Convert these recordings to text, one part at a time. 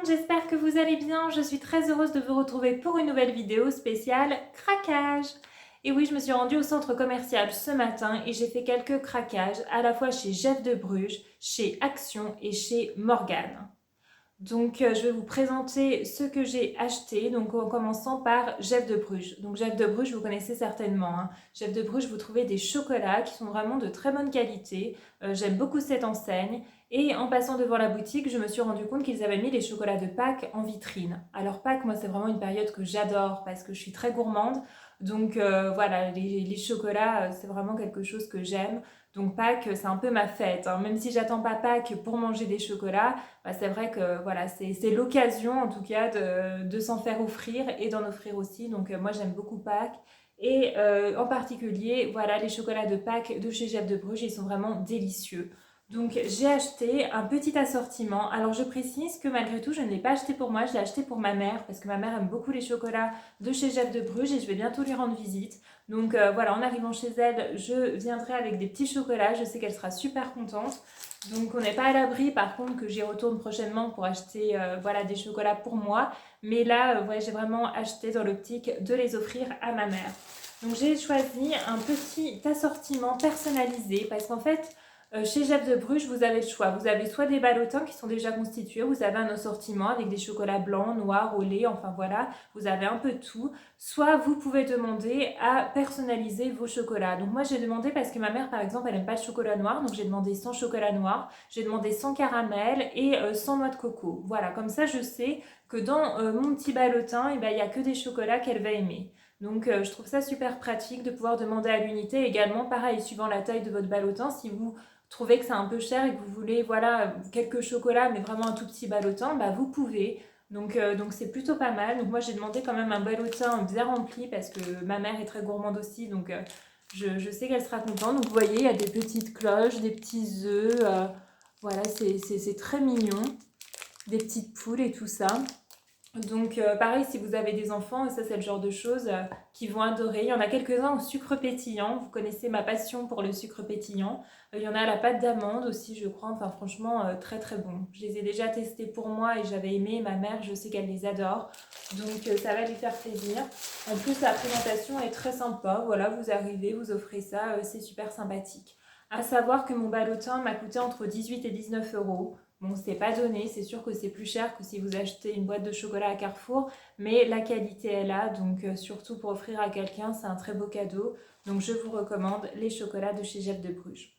monde, j'espère que vous allez bien. Je suis très heureuse de vous retrouver pour une nouvelle vidéo spéciale craquage. Et oui, je me suis rendue au centre commercial ce matin et j'ai fait quelques craquages à la fois chez Jeff de Bruges, chez Action et chez Morgane. Donc, je vais vous présenter ce que j'ai acheté, donc en commençant par Jeff de Bruges. Donc, Jeff de Bruges, vous connaissez certainement, hein. Jeff de Bruges, vous trouvez des chocolats qui sont vraiment de très bonne qualité. J'aime beaucoup cette enseigne. Et en passant devant la boutique, je me suis rendu compte qu'ils avaient mis les chocolats de Pâques en vitrine. Alors, Pâques, moi, c'est vraiment une période que j'adore parce que je suis très gourmande. Donc, voilà, les chocolats, c'est vraiment quelque chose que j'aime. Donc, Pâques, c'est un peu ma fête, hein. Même si j'attends pas Pâques pour manger des chocolats, bah, c'est vrai que voilà, c'est l'occasion en tout cas de s'en faire offrir et d'en offrir aussi. Donc moi j'aime beaucoup Pâques. Et en particulier, voilà, les chocolats de Pâques de chez Jeff de Bruges, ils sont vraiment délicieux. Donc j'ai acheté un petit assortiment. Alors je précise que malgré tout, je ne l'ai pas acheté pour moi, je l'ai acheté pour ma mère parce que ma mère aime beaucoup les chocolats de chez Jeff de Bruges et je vais bientôt lui rendre visite. Donc voilà, en arrivant chez elle, je viendrai avec des petits chocolats. Je sais qu'elle sera super contente. Donc on n'est pas à l'abri par contre que j'y retourne prochainement pour acheter voilà, des chocolats pour moi. Mais là, ouais, j'ai vraiment acheté dans l'optique de les offrir à ma mère. Donc j'ai choisi un petit assortiment personnalisé parce qu'en fait, chez Jeff de Bruges, vous avez le choix. Vous avez soit des ballotins qui sont déjà constitués, vous avez un assortiment avec des chocolats blancs, noirs, au lait, enfin voilà, vous avez un peu de tout. Soit vous pouvez demander à personnaliser vos chocolats. Donc moi j'ai demandé parce que ma mère par exemple elle n'aime pas le chocolat noir, donc j'ai demandé sans chocolat noir, j'ai demandé sans caramel et sans noix de coco. Voilà, comme ça je sais que dans mon petit ballotin, il n'y a que des chocolats qu'elle va aimer. Donc je trouve ça super pratique de pouvoir demander à l'unité également, pareil, suivant la taille de votre ballotin, si vous trouvez que c'est un peu cher et que vous voulez voilà quelques chocolats mais vraiment un tout petit ballotin, bah vous pouvez. Donc c'est plutôt pas mal. Donc moi j'ai demandé quand même un ballotin bien rempli parce que ma mère est très gourmande aussi. Donc je sais qu'elle sera contente. Donc vous voyez, il y a des petites cloches, des petits œufs. Voilà, c'est très mignon. Des petites poules et tout ça. Donc pareil, si vous avez des enfants, ça c'est le genre de choses qu'ils vont adorer. Il y en a quelques-uns au sucre pétillant. Vous connaissez ma passion pour le sucre pétillant. Il y en a à la pâte d'amande aussi, je crois. Enfin franchement, très très bon. Je les ai déjà testés pour moi et j'avais aimé. Ma mère, je sais qu'elle les adore. Donc ça va lui faire plaisir. En plus, la présentation est très sympa. Voilà, vous arrivez, vous offrez ça, c'est super sympathique. À savoir que mon ballotin m'a coûté entre 18 et 19 euros. Bon, c'est pas donné, c'est sûr que c'est plus cher que si vous achetez une boîte de chocolat à Carrefour, mais la qualité est là, donc surtout pour offrir à quelqu'un, c'est un très beau cadeau. Donc je vous recommande les chocolats de chez Jeff de Bruges.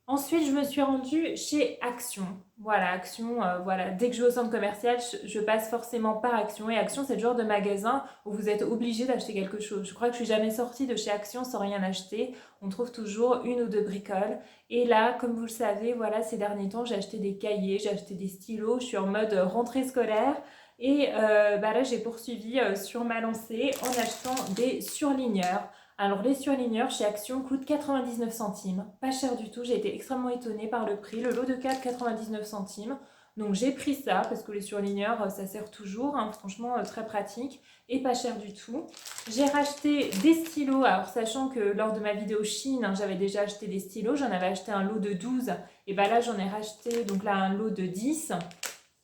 Ensuite, je me suis rendue chez Action. Voilà, Action, voilà. Dès que je vais au centre commercial, je passe forcément par Action. Et Action, c'est le genre de magasin où vous êtes obligé d'acheter quelque chose. Je crois que je suis jamais sortie de chez Action sans rien acheter. On trouve toujours une ou deux bricoles. Et là, comme vous le savez, voilà, ces derniers temps, j'ai acheté des cahiers, j'ai acheté des stylos. Je suis en mode rentrée scolaire. Et là, j'ai poursuivi sur ma lancée en achetant des surligneurs. Alors les surligneurs chez Action coûtent 99 centimes, pas cher du tout, j'ai été extrêmement étonnée par le prix, le lot de 4 99 centimes. Donc j'ai pris ça parce que les surligneurs ça sert toujours, hein, franchement très pratique et pas cher du tout. J'ai racheté des stylos, alors sachant que lors de ma vidéo Chine hein, j'avais déjà acheté des stylos, j'en avais acheté un lot de 12 et bah là j'en ai racheté donc là un lot de 10.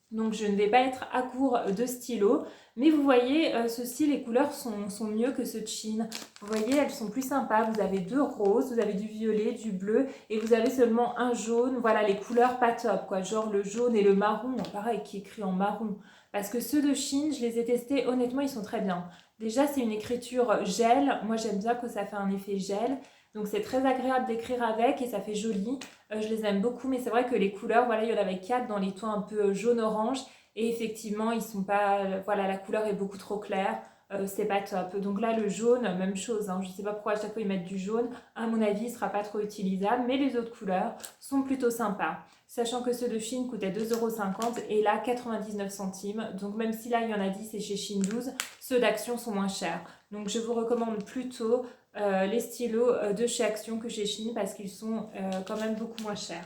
Donc je ne vais pas être à court de stylos. Mais vous voyez, ceci, les couleurs sont mieux que ceux de Chine. Vous voyez, elles sont plus sympas. Vous avez deux roses, vous avez du violet, du bleu et vous avez seulement un jaune. Voilà, les couleurs pas top, quoi. Genre le jaune et le marron, pareil, qui est écrit en marron. Parce que ceux de Chine, je les ai testés, honnêtement, ils sont très bien. Déjà, c'est une écriture gel. Moi, j'aime bien que ça fait un effet gel. Donc c'est très agréable d'écrire avec et ça fait joli. Je les aime beaucoup, mais c'est vrai que les couleurs, voilà, il y en avait 4 dans les tons un peu jaune-orange. Et effectivement, ils sont pas, voilà, la couleur est beaucoup trop claire. C'est pas top. Donc là, le jaune, même chose. Hein, je sais pas pourquoi à chaque fois ils mettent du jaune. À mon avis, il sera pas trop utilisable. Mais les autres couleurs sont plutôt sympas. Sachant que ceux de Chine coûtaient 2,50 € et là 99 centimes. Donc même si là il y en a 10 et chez Chine 12, ceux d'Action sont moins chers. Donc je vous recommande plutôt les stylos de chez Action que chez Chine parce qu'ils sont quand même beaucoup moins chers.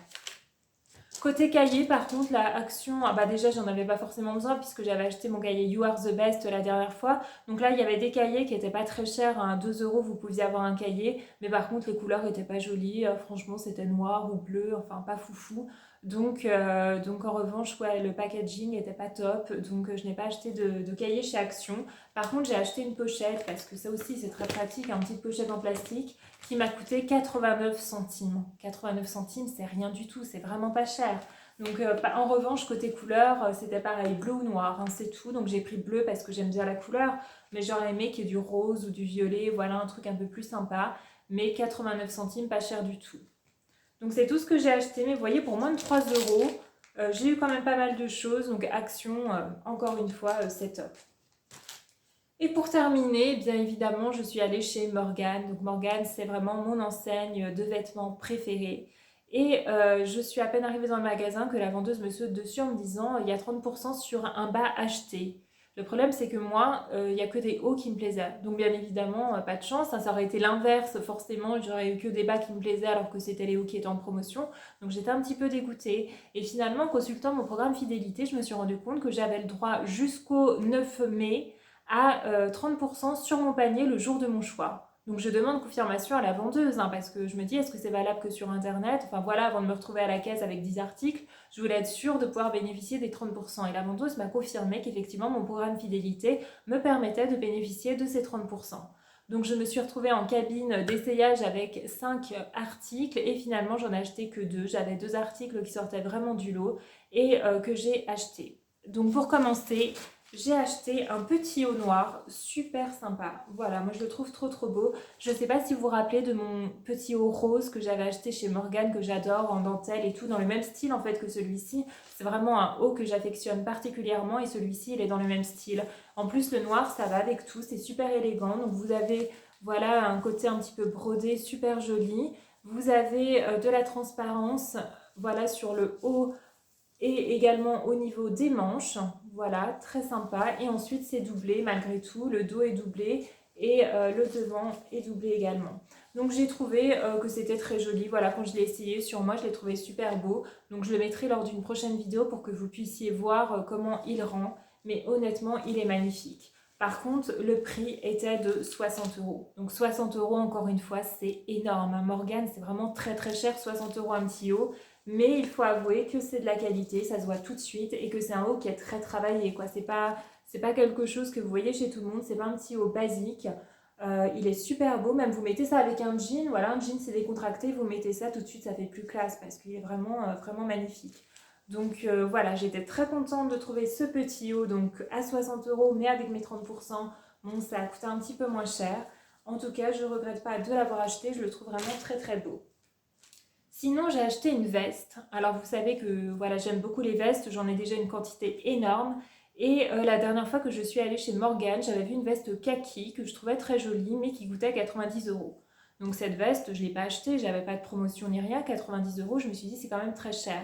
Côté cahier, par contre, la Action, ah bah déjà, j'en avais pas forcément besoin puisque j'avais acheté mon cahier You Are the Best la dernière fois. Donc là, il y avait des cahiers qui étaient pas très chers, à 2 euros, vous pouviez avoir un cahier. Mais par contre, les couleurs étaient pas jolies. Franchement, c'était noir ou bleu, enfin pas foufou. Donc en revanche, ouais, le packaging n'était pas top, donc je n'ai pas acheté de cahier chez Action. Par contre, j'ai acheté une pochette, parce que ça aussi c'est très pratique, une petite pochette en plastique qui m'a coûté 89 centimes. 89 centimes, c'est rien du tout, c'est vraiment pas cher. Donc en revanche, côté couleur, c'était pareil, bleu ou noir, hein, c'est tout. Donc j'ai pris bleu parce que j'aime bien la couleur, mais j'aurais aimé qu'il y ait du rose ou du violet, voilà un truc un peu plus sympa. Mais 89 centimes, pas cher du tout. Donc c'est tout ce que j'ai acheté, mais vous voyez, pour moins de 3 euros, j'ai eu quand même pas mal de choses. Donc Action, encore une fois, c'est top. Et pour terminer, bien évidemment, je suis allée chez Morgane. Donc Morgane, c'est vraiment mon enseigne de vêtements préférée. Et je suis à peine arrivée dans le magasin que la vendeuse me saute dessus en me disant il y a 30% sur un bas acheté. Le problème, c'est que moi, il n'y a que des hauts qui me plaisaient. Donc bien évidemment, pas de chance, hein, ça aurait été l'inverse, forcément, j'aurais eu que des bas qui me plaisaient alors que c'était les hauts qui étaient en promotion. Donc j'étais un petit peu dégoûtée. Et finalement, en consultant mon programme fidélité, je me suis rendu compte que j'avais le droit jusqu'au 9 mai à 30% sur mon panier le jour de mon choix. Donc je demande confirmation à la vendeuse, hein, parce que je me dis est-ce que c'est valable que sur internet. Enfin voilà, avant de me retrouver à la caisse avec 10 articles, je voulais être sûre de pouvoir bénéficier des 30%. Et la vendeuse m'a confirmé qu'effectivement mon programme fidélité me permettait de bénéficier de ces 30%. Donc je me suis retrouvée en cabine d'essayage avec 5 articles et finalement j'en ai acheté que 2. J'avais 2 articles qui sortaient vraiment du lot et que j'ai acheté. Donc pour commencer, j'ai acheté un petit haut noir super sympa. Voilà, moi je le trouve trop beau. Je ne sais pas si vous vous rappelez de mon petit haut rose que j'avais acheté chez Morgane, que j'adore, en dentelle et tout, dans le même style en fait que celui-ci. C'est vraiment un haut que j'affectionne particulièrement et celui-ci il est dans le même style. En plus le noir ça va avec tout, c'est super élégant. Donc vous avez voilà un côté un petit peu brodé, super joli. Vous avez de la transparence, voilà sur le haut et également au niveau des manches. Voilà, très sympa. Et ensuite, c'est doublé malgré tout. Le dos est doublé et le devant est doublé également. Donc j'ai trouvé que c'était très joli. Voilà, quand je l'ai essayé sur moi, je l'ai trouvé super beau. Donc je le mettrai lors d'une prochaine vidéo pour que vous puissiez voir comment il rend. Mais honnêtement, il est magnifique. Par contre, le prix était de 60 euros. Donc 60 euros, encore une fois, c'est énorme. Morgane, c'est vraiment très cher, 60 euros un petit haut. Mais il faut avouer que c'est de la qualité, ça se voit tout de suite et que c'est un haut qui est très travaillé, quoi. C'est pas quelque chose que vous voyez chez tout le monde, c'est pas un petit haut basique. Il est super beau, même vous mettez ça avec un jean, voilà, un jean c'est décontracté, vous mettez ça tout de suite, ça fait plus classe parce qu'il est vraiment magnifique. Donc voilà, j'étais très contente de trouver ce petit haut, donc à 60 euros, mais avec mes 30%, bon, ça a coûté un petit peu moins cher. En tout cas, je ne regrette pas de l'avoir acheté, je le trouve vraiment très beau. Sinon, j'ai acheté une veste. Alors, vous savez que voilà, j'aime beaucoup les vestes, j'en ai déjà une quantité énorme. Et la dernière fois que je suis allée chez Morgane, j'avais vu une veste kaki que je trouvais très jolie, mais qui coûtait 90 euros. Donc, cette veste, je ne l'ai pas achetée, j'avais pas de promotion ni rien, 90 euros, je me suis dit c'est quand même très cher.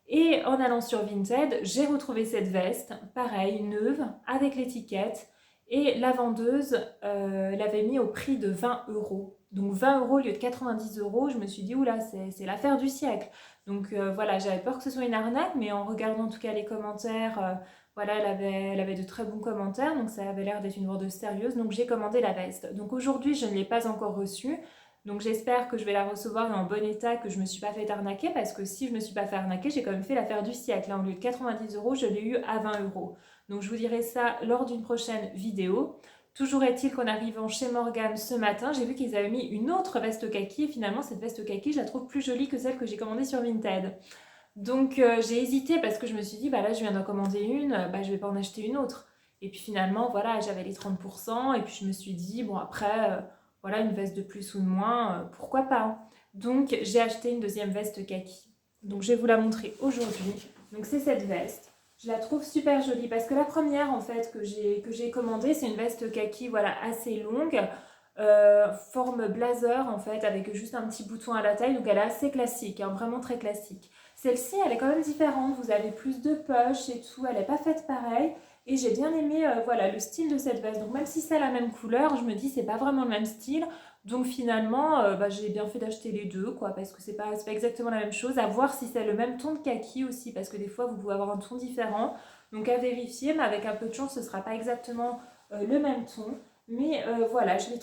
Et en allant sur Vinted, j'ai retrouvé cette veste, pareil, neuve, avec l'étiquette. Et la vendeuse l'avait mis au prix de 20 euros. Donc 20 euros au lieu de 90 euros, je me suis dit, oula, c'est l'affaire du siècle. Donc voilà, j'avais peur que ce soit une arnaque, mais en regardant en tout cas les commentaires, voilà, elle avait de très bons commentaires, donc ça avait l'air d'être une vendeuse sérieuse. Donc j'ai commandé la veste. Donc aujourd'hui, je ne l'ai pas encore reçue. Donc j'espère que je vais la recevoir en bon état, que je ne me suis pas fait arnaquer, parce que si je ne me suis pas fait arnaquer, j'ai quand même fait l'affaire du siècle. Là, au lieu de 90 euros, je l'ai eu à 20 euros. Donc je vous dirai ça lors d'une prochaine vidéo. Toujours est-il qu'en arrivant chez Morgane ce matin, j'ai vu qu'ils avaient mis une autre veste kaki et finalement cette veste kaki, je la trouve plus jolie que celle que j'ai commandée sur Vinted. Donc j'ai hésité parce que je me suis dit, bah là je viens d'en commander une, bah je vais pas en acheter une autre. Et puis finalement, voilà, j'avais les 30% et puis je me suis dit, bon après, voilà, une veste de plus ou de moins, pourquoi pas. Donc j'ai acheté une deuxième veste kaki. Donc je vais vous la montrer aujourd'hui. Donc c'est cette veste. Je la trouve super jolie parce que la première en fait que j'ai commandée, c'est une veste kaki voilà, assez longue, forme blazer en fait, avec juste un petit bouton à la taille, donc elle est assez classique, hein, vraiment très classique. Celle-ci, elle est quand même différente, vous avez plus de poches et tout, elle n'est pas faite pareil. Et j'ai bien aimé voilà, le style de cette veste. Donc même si c'est la même couleur, je me dis c'est pas vraiment le même style. Donc finalement, bah, j'ai bien fait d'acheter les deux, quoi, parce que c'est pas exactement la même chose. À voir si c'est le même ton de kaki aussi, parce que des fois vous pouvez avoir un ton différent. Donc à vérifier, mais avec un peu de chance, ce sera pas exactement le même ton. Mais voilà, je l'ai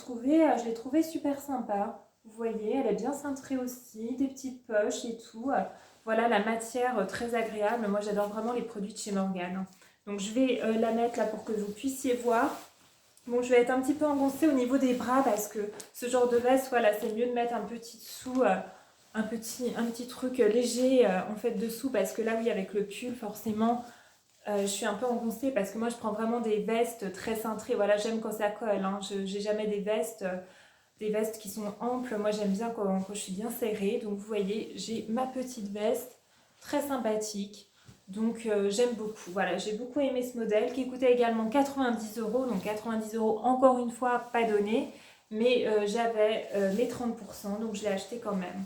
trouvé super sympa. Vous voyez, elle est bien cintrée aussi, des petites poches et tout. Voilà la matière très agréable. Moi j'adore vraiment les produits de chez Morgane. Donc je vais la mettre là pour que vous puissiez voir. Bon, je vais être un petit peu engoncée au niveau des bras parce que ce genre de veste, voilà, c'est mieux de mettre un petit dessous, un petit truc léger en fait dessous parce que là oui avec le pull forcément je suis un peu engoncée parce que moi je prends vraiment des vestes très cintrées. Voilà, j'aime quand ça colle, hein. J'ai jamais des vestes qui sont amples. Moi j'aime bien quand je suis bien serrée. Donc vous voyez, j'ai ma petite veste très sympathique. Donc j'aime beaucoup. Voilà, j'ai beaucoup aimé ce modèle qui coûtait également 90 euros. Donc 90 euros encore une fois pas donné. Mais j'avais les 30%, donc je l'ai acheté quand même.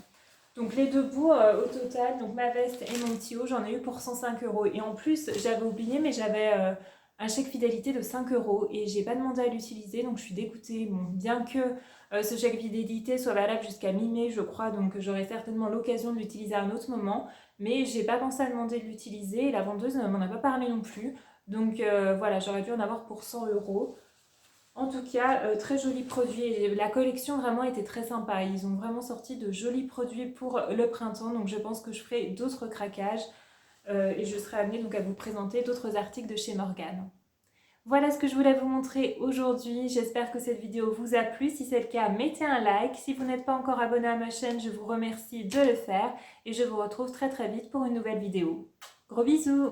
Donc les deux bouts au total, donc ma veste et mon petit haut, j'en ai eu pour 105 euros. Et en plus, j'avais oublié, mais j'avais un chèque fidélité de 5 euros et j'ai pas demandé à l'utiliser, donc je suis dégoûtée. Bon, bien que ce chèque fidélité soit valable jusqu'à mi-mai, je crois, donc j'aurai certainement l'occasion de l'utiliser à un autre moment, mais j'ai pas pensé à demander de l'utiliser et la vendeuse ne m'en a pas parlé non plus. Donc voilà, j'aurais dû en avoir pour 100 euros. En tout cas, très joli produit. Et la collection vraiment était très sympa. Ils ont vraiment sorti de jolis produits pour le printemps. Donc je pense que je ferai d'autres craquages et je serai amenée donc à vous présenter d'autres articles de chez Morgane. Voilà ce que je voulais vous montrer aujourd'hui. J'espère que cette vidéo vous a plu. Si c'est le cas, mettez un like. Si vous n'êtes pas encore abonné à ma chaîne, je vous remercie de le faire. Et je vous retrouve très très vite pour une nouvelle vidéo. Gros bisous!